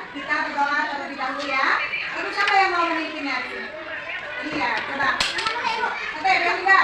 Kita berdoa terlebih dahulu ya. Untuk siapa yang mau memimpinnya? Iya, coba. Oke, yang tiga.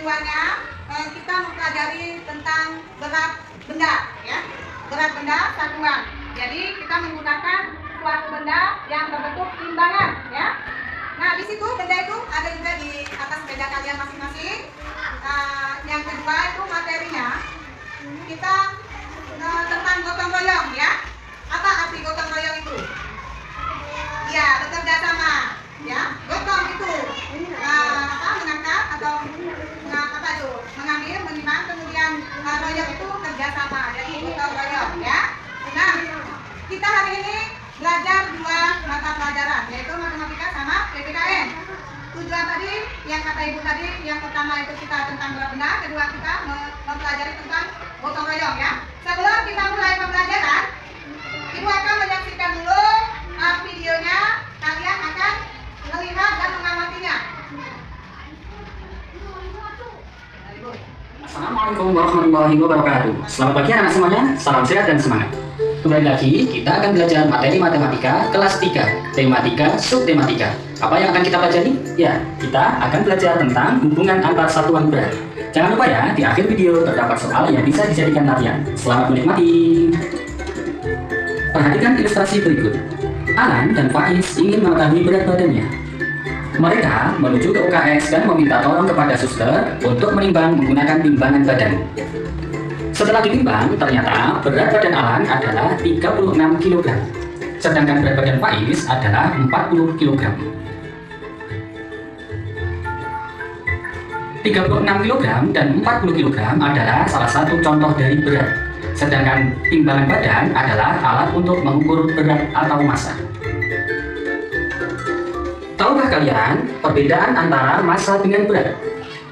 keduanya kita mempelajari tentang berat benda, ya. Berat benda satuan. Jadi kita menggunakan suatu benda yang berbentuk timbangan, ya. Nah, di situ benda itu ada juga di atas meja kalian masing-masing. Yang kedua itu materinya kita tentang gotong royong, ya. Apa arti gotong royong itu? Ya, bekerja sama, ya. Gotong itu mengangkat atau mengambil, menimbang, kemudian royong itu kerjasama. Jadi ini gotong royong, ya. Nah, kita hari ini belajar 2 mata pelajaran, yaitu matematika sama PPKN. Tujuan tadi, yang kata ibu tadi, yang pertama itu kita tentang berat benda, kedua kita mempelajari tentang gotong royong, ya. Sebelum kita mulai pembelajaran, ibu akan menyaksikan dulu videonya, kalian akan melihat dan mengamatinya. Assalamualaikum warahmatullahi wabarakatuh. Selamat pagi anak semuanya, salam sehat dan semangat. Kembali lagi, kita akan belajar materi matematika kelas 3, tematika, subtematika. Apa yang akan kita pelajari? Ya, kita akan belajar tentang hubungan antar satuan berat. Jangan lupa ya, di akhir video terdapat soal yang bisa dijadikan latihan. Selamat menikmati. Perhatikan ilustrasi berikut. Alan dan Faiz ingin mengetahui berat badannya. Mereka menuju ke UKS dan meminta tolong kepada suster untuk menimbang menggunakan timbangan badan. Setelah ditimbang, ternyata berat badan Alan adalah 36 kg, sedangkan berat badan Faiz adalah 40 kg. 36 kg dan 40 kg adalah salah satu contoh dari berat, sedangkan timbangan badan adalah alat untuk mengukur berat atau massa. Tahukah kalian perbedaan antara massa dengan berat?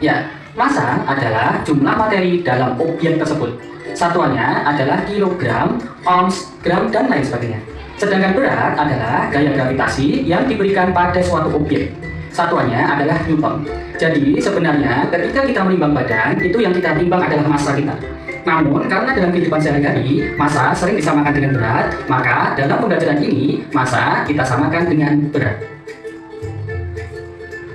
Ya, massa adalah jumlah materi dalam objek tersebut. Satuannya adalah kilogram, ons, gram, dan lain sebagainya. Sedangkan berat adalah gaya gravitasi yang diberikan pada suatu objek. Satuannya adalah newton. Jadi sebenarnya ketika kita menimbang badan, itu yang kita timbang adalah massa kita. Namun karena dalam kehidupan sehari-hari massa sering disamakan dengan berat, maka dalam pembelajaran ini massa kita samakan dengan berat.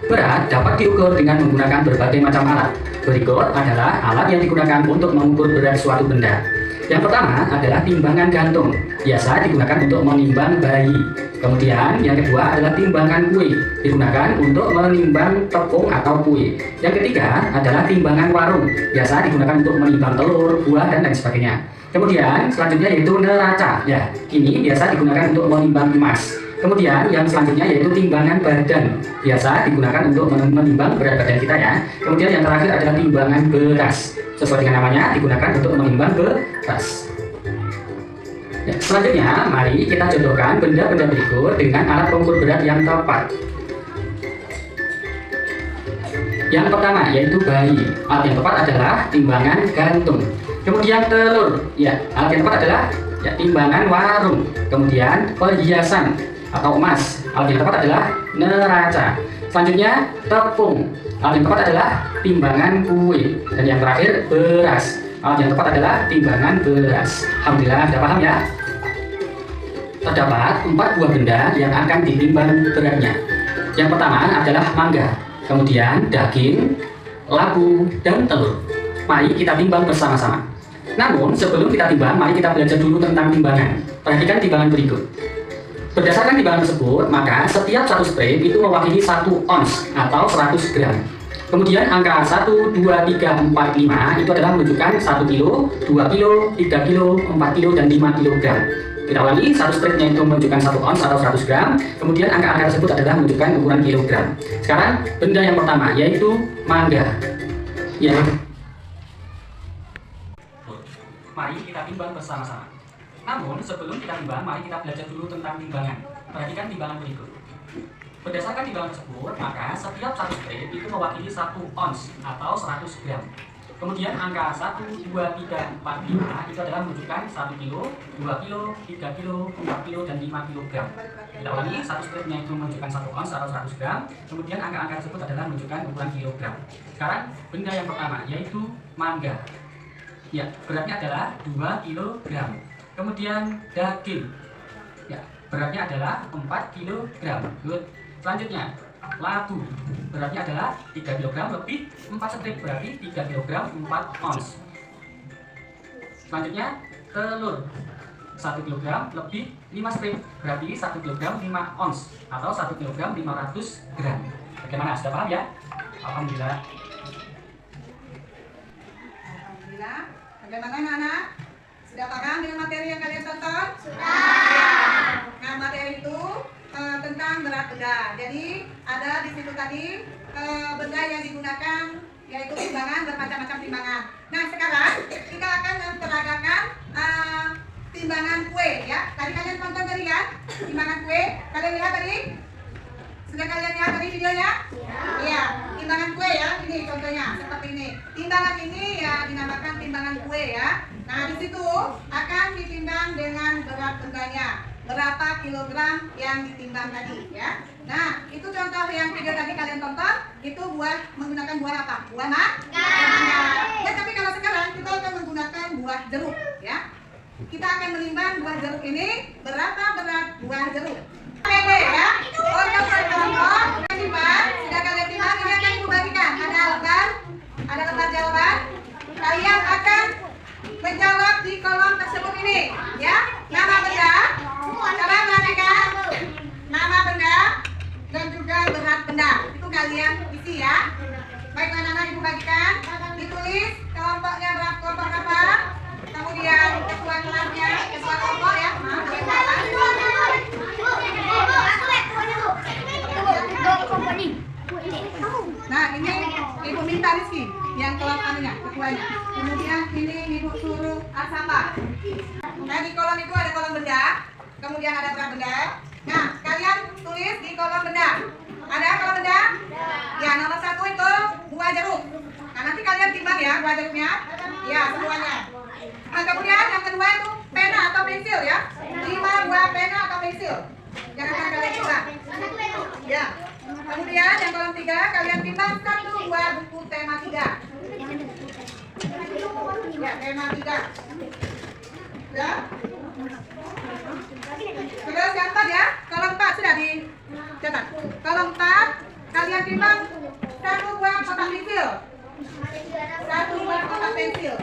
Berat dapat diukur dengan menggunakan berbagai macam alat. Berikut adalah alat yang digunakan untuk mengukur berat suatu benda. Yang pertama adalah timbangan gantung, biasa digunakan untuk menimbang bayi. Kemudian yang kedua adalah timbangan kue, digunakan untuk menimbang tepung atau kue. Yang ketiga adalah timbangan warung, biasa digunakan untuk menimbang telur, buah, dan lain sebagainya. Kemudian selanjutnya yaitu neraca, ya, ini biasa digunakan untuk menimbang emas. Kemudian yang selanjutnya yaitu timbangan badan, biasa digunakan untuk menimbang berat badan kita, ya. Kemudian yang terakhir adalah timbangan beras, sesuai dengan namanya digunakan untuk menimbang beras. Ya, selanjutnya mari kita contohkan benda-benda berikut dengan alat pengukur berat yang tepat. Yang pertama yaitu bayi, alat yang tepat adalah timbangan gantung. Kemudian telur, ya, alat yang tepat adalah timbangan warung. Kemudian perhiasan atau emas, alat yang tepat adalah neraca. Selanjutnya tepung, alat yang tepat adalah timbangan kue. Dan yang terakhir beras, alat yang tepat adalah timbangan beras. Alhamdulillah sudah paham ya. Terdapat 4 buah benda yang akan ditimbang beratnya. Yang pertama adalah mangga, kemudian daging, labu, dan telur. Mari kita timbang bersama-sama. Namun sebelum kita timbang, mari kita belajar dulu tentang timbangan. Perhatikan timbangan berikut. Berdasarkan timbangan tersebut, maka setiap satu strip itu mewakili 1 ons atau 100 gram. Kemudian angka 1, 2, 3, 4, 5 itu adalah menunjukkan 1 kilo, 2 kilo, 3 kilo, 4 kilo, dan 5 kilogram. Kita ulangi, satu stripnya itu menunjukkan 1 ons atau 100 gram. Kemudian angka-angka tersebut adalah menunjukkan ukuran kilogram. Sekarang benda yang pertama yaitu mangga. Ya. Mari kita timbang bersama-sama. Namun sebelum kita timbang, mari kita belajar dulu tentang timbangan. Perhatikan timbangan berikut. Berdasarkan timbangan tersebut, maka setiap satu strip itu mewakili 1 ons atau 100 gram. Kemudian angka 1, 2, 3, 4, 5 itu adalah menunjukkan 1 kilo, 2 kilo, 3 kilo, 4 kilo, dan 5 kilogram. Kita ulangi, satu stripnya itu menunjukkan 1 ons atau 100 gram. Kemudian angka-angka tersebut adalah menunjukkan ukuran kilogram. Sekarang benda yang pertama yaitu mangga. Ya, beratnya adalah 2 kilogram. Kemudian daging. Ya, beratnya adalah 4 kilogram. Good. Selanjutnya labu. Beratnya adalah 3 kg lebih 4 strip, berarti 3 kg 4 ons. Selanjutnya telur 1 kg lebih 5 strip, berarti 1 kg 5 ons atau 1 kg 500 gram. Bagaimana? Sudah paham ya? Alhamdulillah. Alhamdulillah. Bagaimana anak-anak? Sudah paham dengan materi yang kalian tonton? Sudah. Nah, materi itu tentang berat benda. Jadi ada di situ tadi benda yang digunakan yaitu timbangan, bermacam-macam timbangan. Nah, sekarang kita akan memperagakan timbangan kue ya. Tadi kalian tonton tadi kan? Timbangan kue. Kalian lihat tadi? Sudah kalian lihat tadi videonya? Iya. Timbangan kue ya. Ini contohnya seperti ini. Timbangan ini ya dinamakan timbangan kue ya. Nah, di situ akan ditimbang dengan berat bendanya. Berapa kilogram yang ditimbang tadi ya. Nah, itu contoh yang video tadi kalian tonton, itu menggunakan buah apa? Buah mangga. Ya, tapi kalau sekarang kita akan menggunakan buah jeruk ya. Kita akan menimbang buah jeruk ini berapa berat buah jeruk. Pede ya. Untuk berkelompok timbang, sudah kalian timbang, ini akan ibu bagikan. Ada lembar jawaban. Kalian akan menjawab di kolom tersebut ini ya. Nama benda, coba perhatikan nama benda dan juga berat benda. Itu kalian isi ya. Baik anak-anak, ibu bagikan. Ditulis kelompoknya kelompok apa. Kemudian ketua kelasnya, ketua kelompok ya. Nah, ini ibu minta Rizky yang kelompoknya, ketuanya. Kemudian ini ibu suruh Asapa. Nah, di kolom itu ada kolom benda, kemudian ada berat benda. Nah, kalian tulis di kolom benda. Ada kolom benda? Ya, nomor 1 itu buah jeruk. Nah, nanti kalian timbang ya buah jeruknya. Ya, semuanya. Nah, kemudian yang kedua itu pena atau pensil ya. 5 buah pena atau pensil. Jangan kalian timbang. Ya. Kemudian yang kolom 3 kalian timbang 1 buah buku tema 3. Ya, tema 3. Ya. Terus yang 4 ya. Kolom 4 sudah dicatat. Kolom 4 kalian timbang 1 buah kotak pensil. 1 buah kotak pensil.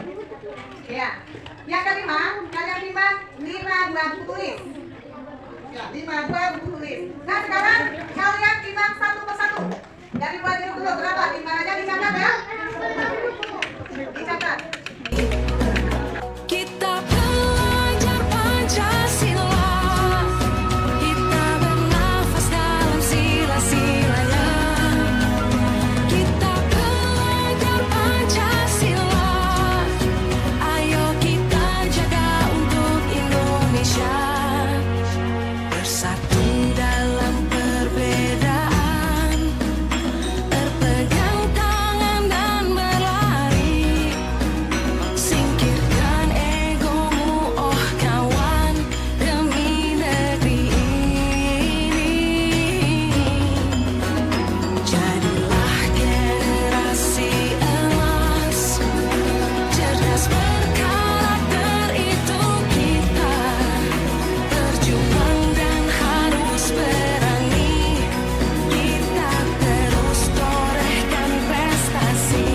Ya. Yang kelima, kalian timbang 5 buah buku tulis. Ya, 5 buah buku tulis. Nah, sekarang kalian timbang satu persatu. Dari buah jeruk dulu berapa? Timbangannya dicatat ya. Dicatat. Kita belajar Pancasila, kita bernafas dalam sila-silanya. Kita belajar Pancasila, ayo kita jaga untuk Indonesia. Bersatu dalam perbedaan, berpegang tangan dan berlari. Singkirkan egomu, oh kawan, demi negeri ini. Jadilah generasi emas, cerdas berkarakter itu kita. Berjuang dan harus berani, kita terus torehkan prestasi.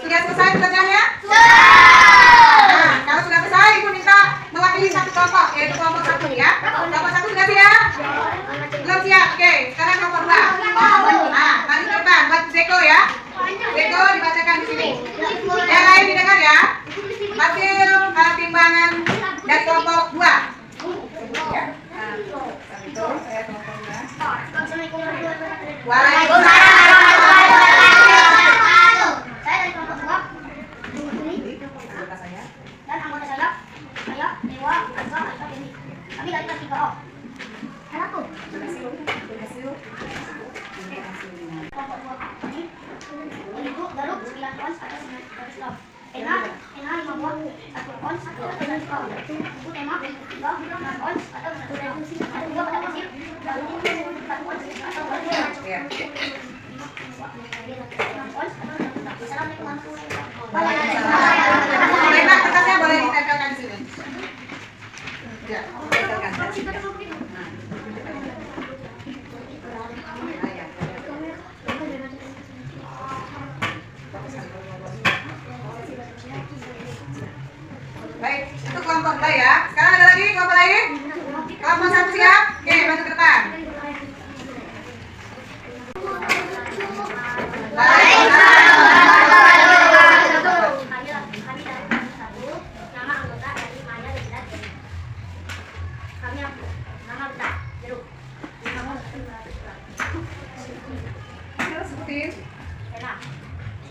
Sudah selesai belajarnya? Nah, kalau sudah selesai, ibu minta mewakili satu kelompok, yaitu kelompok 1 ya. Kelompok 1 sudah siap? Belum siap? Oke, sekarang kelompok 2. Nah, mari ke depan buat Zeko ya. Zeko dibacakan di sini. Yang lain didengar ya. Hasil timbangan dari kelompok 2. Ya. Nah, itu saya kelompok 2. Waalaikumsalam. Dan anggota saya Dewa, Azza, Alfa, Dewi. Kami dari kelas 3O. Anakku. Kelompok 2 ini, ibu garuk 9 ons atau 900 gram. Pena setengah 5 buah, 1 ons atau 1 ton. Buku tema 6 ons atau 1 ton. Satu buah pada pasir, lalu 4 ons atau 2 ton. Ya. 6 ons atau 1 ton. Assalamualaikum warahmatullahi wabarakatuh. Baik, Pak, kertasnya boleh ditempelkan di sini. Ya, ditempelkan. Nah. Baik, itu kelompok B ya. Sekarang ada lagi kelompok lain. Kelompok 1 siap? Oke, maju ke depan. Baik. Nama anggota dari Maya Lidat. Kami nama Lidat. Jeruk. Seperti Enak.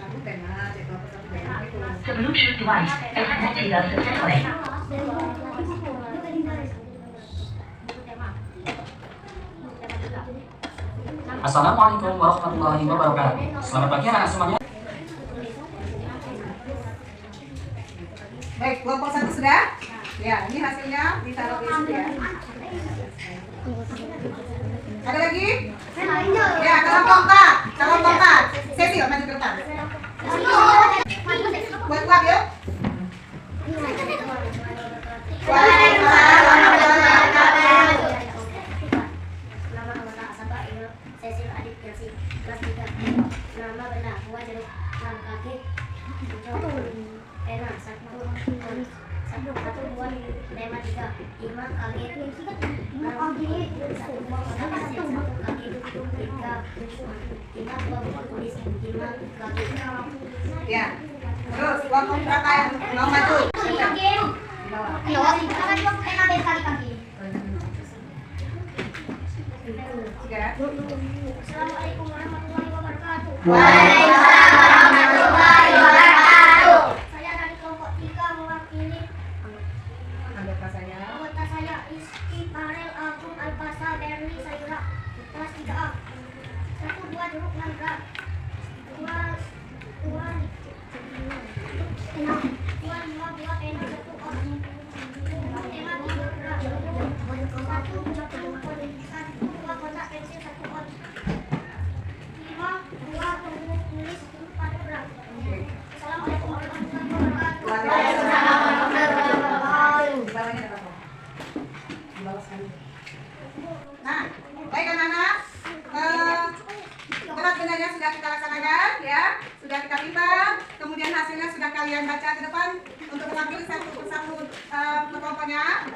satu tema, cek kelompok 1 tema itu. The Bluetooth device is connected successfully. Assalamualaikum warahmatullahi wabarakatuh. Selamat pagi anak semuanya. Baik, kelompok 1 sudah? Ya, ini hasilnya ditaruh di situ ya. Ada lagi? Ya, kelompok 4. Kelompok 4. Cecil, maju ke depan. Buat kuat yuk. Waalaikumsalam warahmatullahi wabarakatuh. Nama anggota Asaba Ibnu Cecil Adit Gersi kelas 3. Nama benda buah jeruk 6 kaki. Pena 1 buah tema 3 5 kaki 1 buah kotak pasir 1 kaki 5 buah buku tulis 5 kaki. Ya. Terus kelompok berapa yang mau maju? Di bawah. Tiga. Assalamualaikum warahmatullahi wabarakatuh. Waalaikumsalam warahmatullahi wabarakatuh. Saya dari kelompok 3 mewakili Anggota saya. anggota saya Rizky Farel Agung Alpasa Berni Sayura kelas 3A. 1 buah jeruk 6 gram. 2 buah pena 1 ons. Tema 3 gram. 1 buah kotak pensil 1 ons. 5 buah tulis 4 gram. Assalamualaikum warahmatullahi wabarakatuh. Waalaikumsalam warahmatullahi wabarakatuh. Di bawahnya ada apa? Di bawah sekali. Nah, baik anak-anak. Berat bendanya sudah kita laksanakan ya, sudah kita timbang, kemudian hasilnya sudah kalian baca ke depan untuk mengambil satu persatu kelompoknya.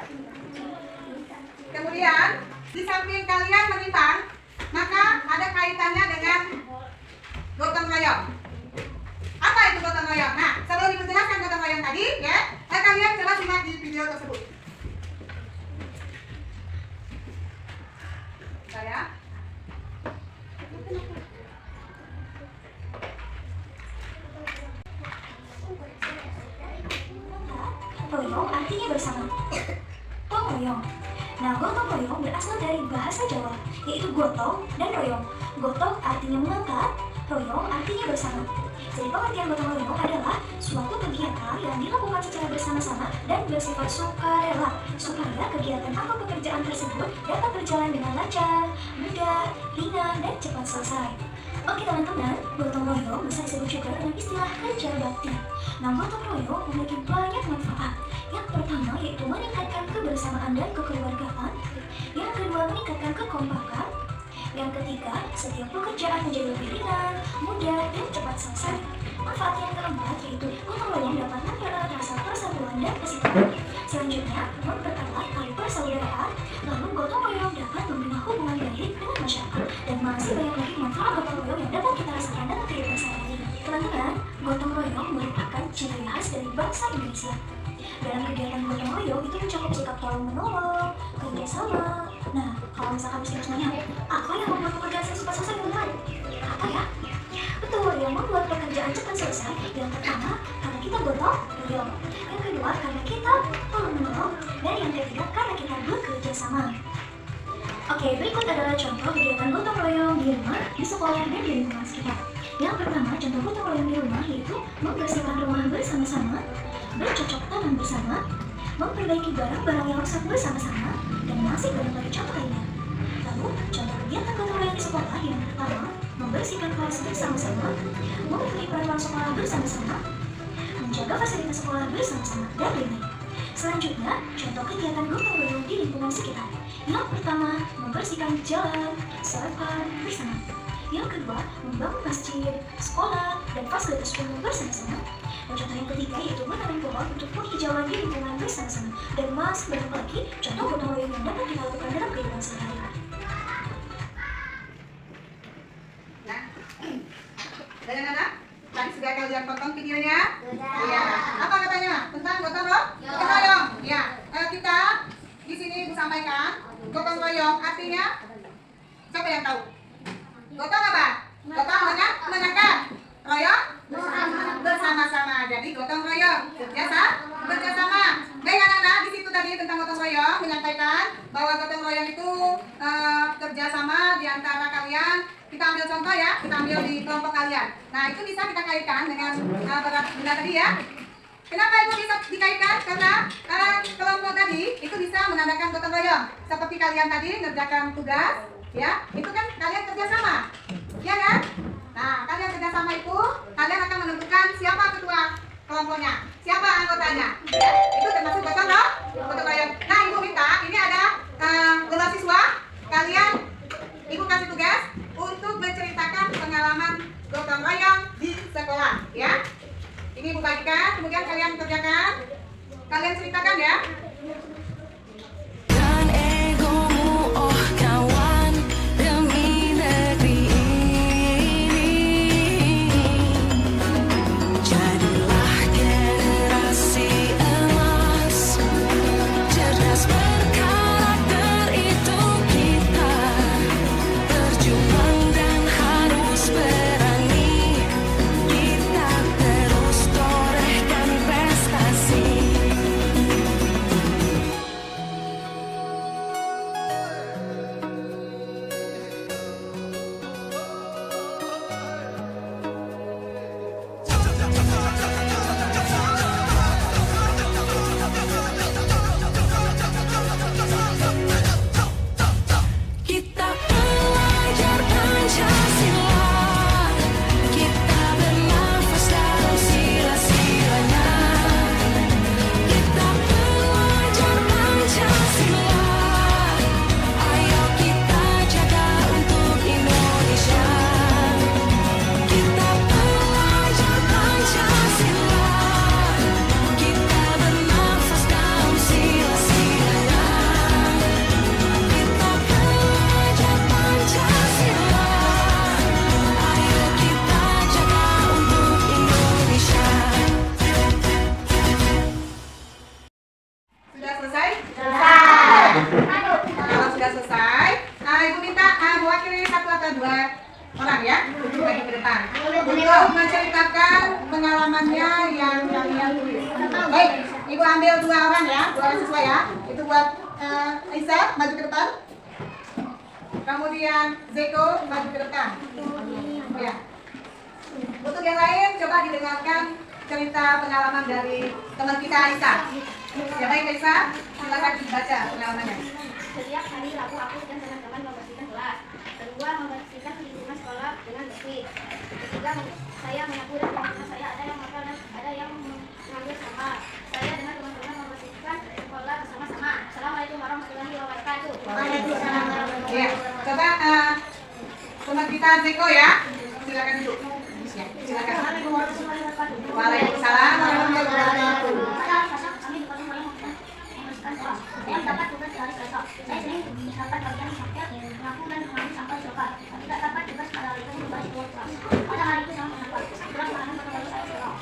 Kemudian di samping kalian menimbang, maka ada kaitannya dengan gotong royong. Apa itu gotong royong? Nah, sebelum diperjelaskan gotong royong tadi, ya, kalian coba simak di video tersebut. Saya. Royong artinya bersama. Gotong royong. Nah, gotong royong berasal dari bahasa Jawa, yaitu gotong dan royong. Gotong artinya mengangkat, royong artinya bersama. Jadi pengertian gotong royong adalah suatu kegiatan yang dilakukan secara bersama-sama dan bersifat sukarela, supaya kegiatan atau pekerjaan tersebut dapat berjalan dengan lancar, mudah, ringan, dan cepat selesai. Oke teman-teman, gotong royong bisa disebut juga dengan istilah kerja bakti. Nah, gotong royong memiliki banyak manfaat. Yang pertama yaitu meningkatkan kebersamaan dan kekeluargaan. Yang kedua meningkatkan kekompakan. Yang ketiga, setiap pekerjaan menjadi lebih ringan, mudah, dan cepat selesai. Manfaat yang keempat yaitu gotong royong dapat mempererat rasa persatuan dan kesatuan. Selanjutnya, mempererat tali persaudaraan. Lalu gotong royong dapat membina hubungan baik dengan masyarakat. Dan masih banyak lagi manfaat gotong royong yang dapat kita rasakan dalam kehidupan sehari-hari. Teman-teman, gotong royong merupakan ciri khas dari bangsa Indonesia. Dalam kegiatan gotong royong itu mencakup sikap tolong menolong, kerjasama. Nah, kalau misalkan harus nanya, apa yang membuat pekerjaan cepat selesai teman-teman? Apa ya? Betul, yang membuat pekerjaan cepat selesai yang pertama karena kita gotong royong, yang kedua karena kita tolong menolong, dan yang ketiga karena kita bekerja sama. Oke, berikut adalah contoh kegiatan gotong royong di rumah, di sekolah, dan di lingkungan sekitar. Yang pertama, contoh gotong royong di rumah yaitu membersihkan rumah bersama-sama. memperbaiki barang-barang yang rusak bersama-sama, dan masih banyak lagi contoh lainnya. Lalu, contoh kegiatan gotong royong di sekolah yang pertama, membersihkan kelas bersama-sama, memenuhi peralatan sekolah bersama-sama, menjaga fasilitas sekolah bersama-sama, dan lain-lain. Selanjutnya, contoh kegiatan gotong royong di lingkungan sekitar. Yang pertama, membersihkan jalan, serta bersama. Yang kedua, membangun masjid, sekolah, dan fasilitas umum bersama-sama. Dan contoh yang ketiga yaitu menanam pohon untuk penghijauan di lingkungan bersama-sama. Dan masih banyak lagi contoh gotong royong yang dapat kita lakukan dalam kehidupan sehari-hari. Nah, dan anak-anak, tadi sudah kalian potong videonya? Iya. Apa katanya tentang gotong royong? Ya, kita di sini sampaikan gotong royong artinya siapa yang tahu? Gotong apa? Gotong menekan, royong bersama-sama. Jadi gotong royong bersama. Baik anak-anak, di situ tadi tentang gotong royong menyampaikan bahwa gotong royong itu kerjasama di antara kalian. Kita ambil contoh ya, kita ambil di kelompok kalian. Nah itu bisa kita kaitkan dengan berat benda tadi ya. Kenapa itu bisa dikaitkan? Karena kelompok tadi itu bisa menandakan gotong royong. Seperti kalian tadi ngerjakan tugas, ya, itu kan kalian kerjasama, ya kan? Nah, kalian kerjasama itu, kalian akan menentukan siapa ketua kelompoknya, siapa anggotanya. Ya, itu termasuk gotong royong. Nah, ibu minta, ini ada kelas siswa, kalian, ibu kasih tugas untuk menceritakan pengalaman gotong royong di sekolah, ya. Ini ibu bagikan, kemudian kalian kerjakan, kalian ceritakan ya. Dan egomu, oh kawan, demi negeri ini. Jadilah generasi emas, cerdas berkarakter itu kita. Berjuang dan harus berani, kita terus torehkan prestasi. Kita belajar Pancasila, kita bernafas dalam sila-silanya. Kita belajar Pancasila, ayo kita jaga untuk Indonesia. Kita belajar Pancasila, kita bernafas dalam sila-silanya. Kita belajar Pancasila, ayo kita jaga untuk Indonesia. Sudah selesai? Kalau sudah selesai, ibu minta mewakili satu atau dua orang ya, untuk bagi ke depan, untuk menceritakan pengalamannya yang kalian tulis. Baik, ibu ambil dua orang ya, dua orang siswa ya. Itu buat Aisyah, maju ke depan. Kemudian Zeko, maju ke depan. Ya. Untuk yang lain, coba didengarkan cerita pengalaman dari teman kita Aisyah. Ya baik Aisyah, silakan dibaca pengalamannya. Setiap hari Rabu aku dan teman-teman membersihkan kelas. Kedua, membersihkan lingkungan sekolah dengan bersih. Ketiga, saya menyapu dan teman-teman saya ada yang makan dan ada yang mengambil sampah. Saya dengan teman-teman membersihkan sekolah bersama-sama. Assalamualaikum warahmatullahi wabarakatuh. Ya, coba teman kita Zeko ya, silakan duduk. Ya, silakan. Waalaikumsalam warahmatullahi wabarakatuh. Saya dapat tugas dari besok. Saya sering dapat bagian sampel, mengaku dan mengambil sampel di lokal. Tidak dapat tugas pada hari itu kembali keluar kelas. Pada hari itu saya mendapat tugas menanam kembali saya pulang.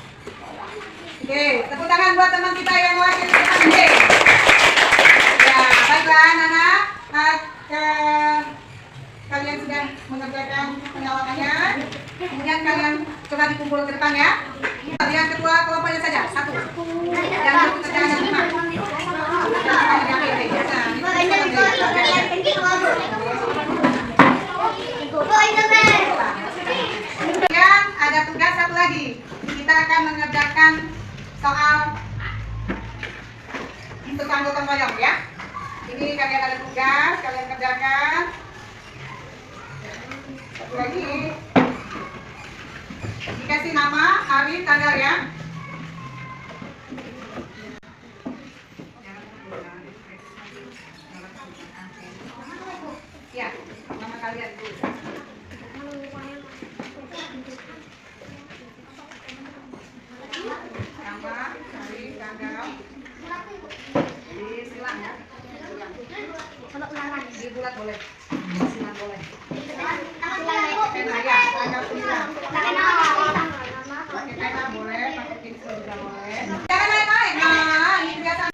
Oke, tepuk tangan buat teman kita yang mewakili kita B. Ya, baiklah anak-anak. Kalian sudah mengerjakan pengalamannya. Kemudian kalian coba dikumpul ke depan ya. Yang ketua kelompoknya saja, satu. Yang kerjaan yang lima. Kemudian ada tugas satu lagi. Kita akan mengerjakan soal royong ya. Ini kalian ada tugas, kalian kerjakan. Satu lagi. Dikasih nama, hari, tanggal ya. Ya, nama kalian dulu. Nama, hari, tanggal. Disilang ya. Di bulat boleh. Silang boleh. Pena ya, tanggal 9. Pakai pena boleh, pakai pensil juga boleh. Jangan main-main. Nah, ini kegiatan.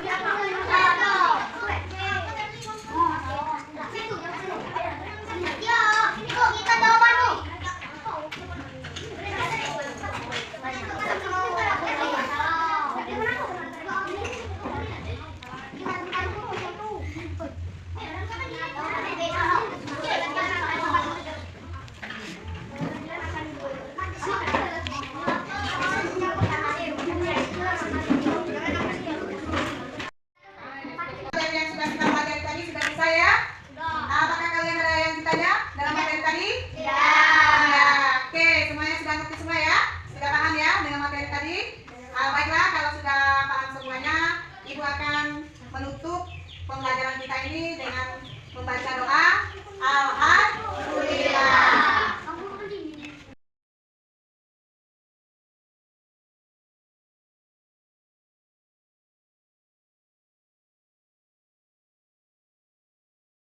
Yang sudah kita pelajari tadi sudah selesai ya? Apakah kalian ada yang ditanya dalam materi tadi? Ya. Oke, semuanya sudah ngerti semua ya? Sudah paham ya dengan materi tadi? Baiklah, kalau sudah paham semuanya, Ibu akan menutup pembelajaran kita ini dengan membaca doa Al-Hajj.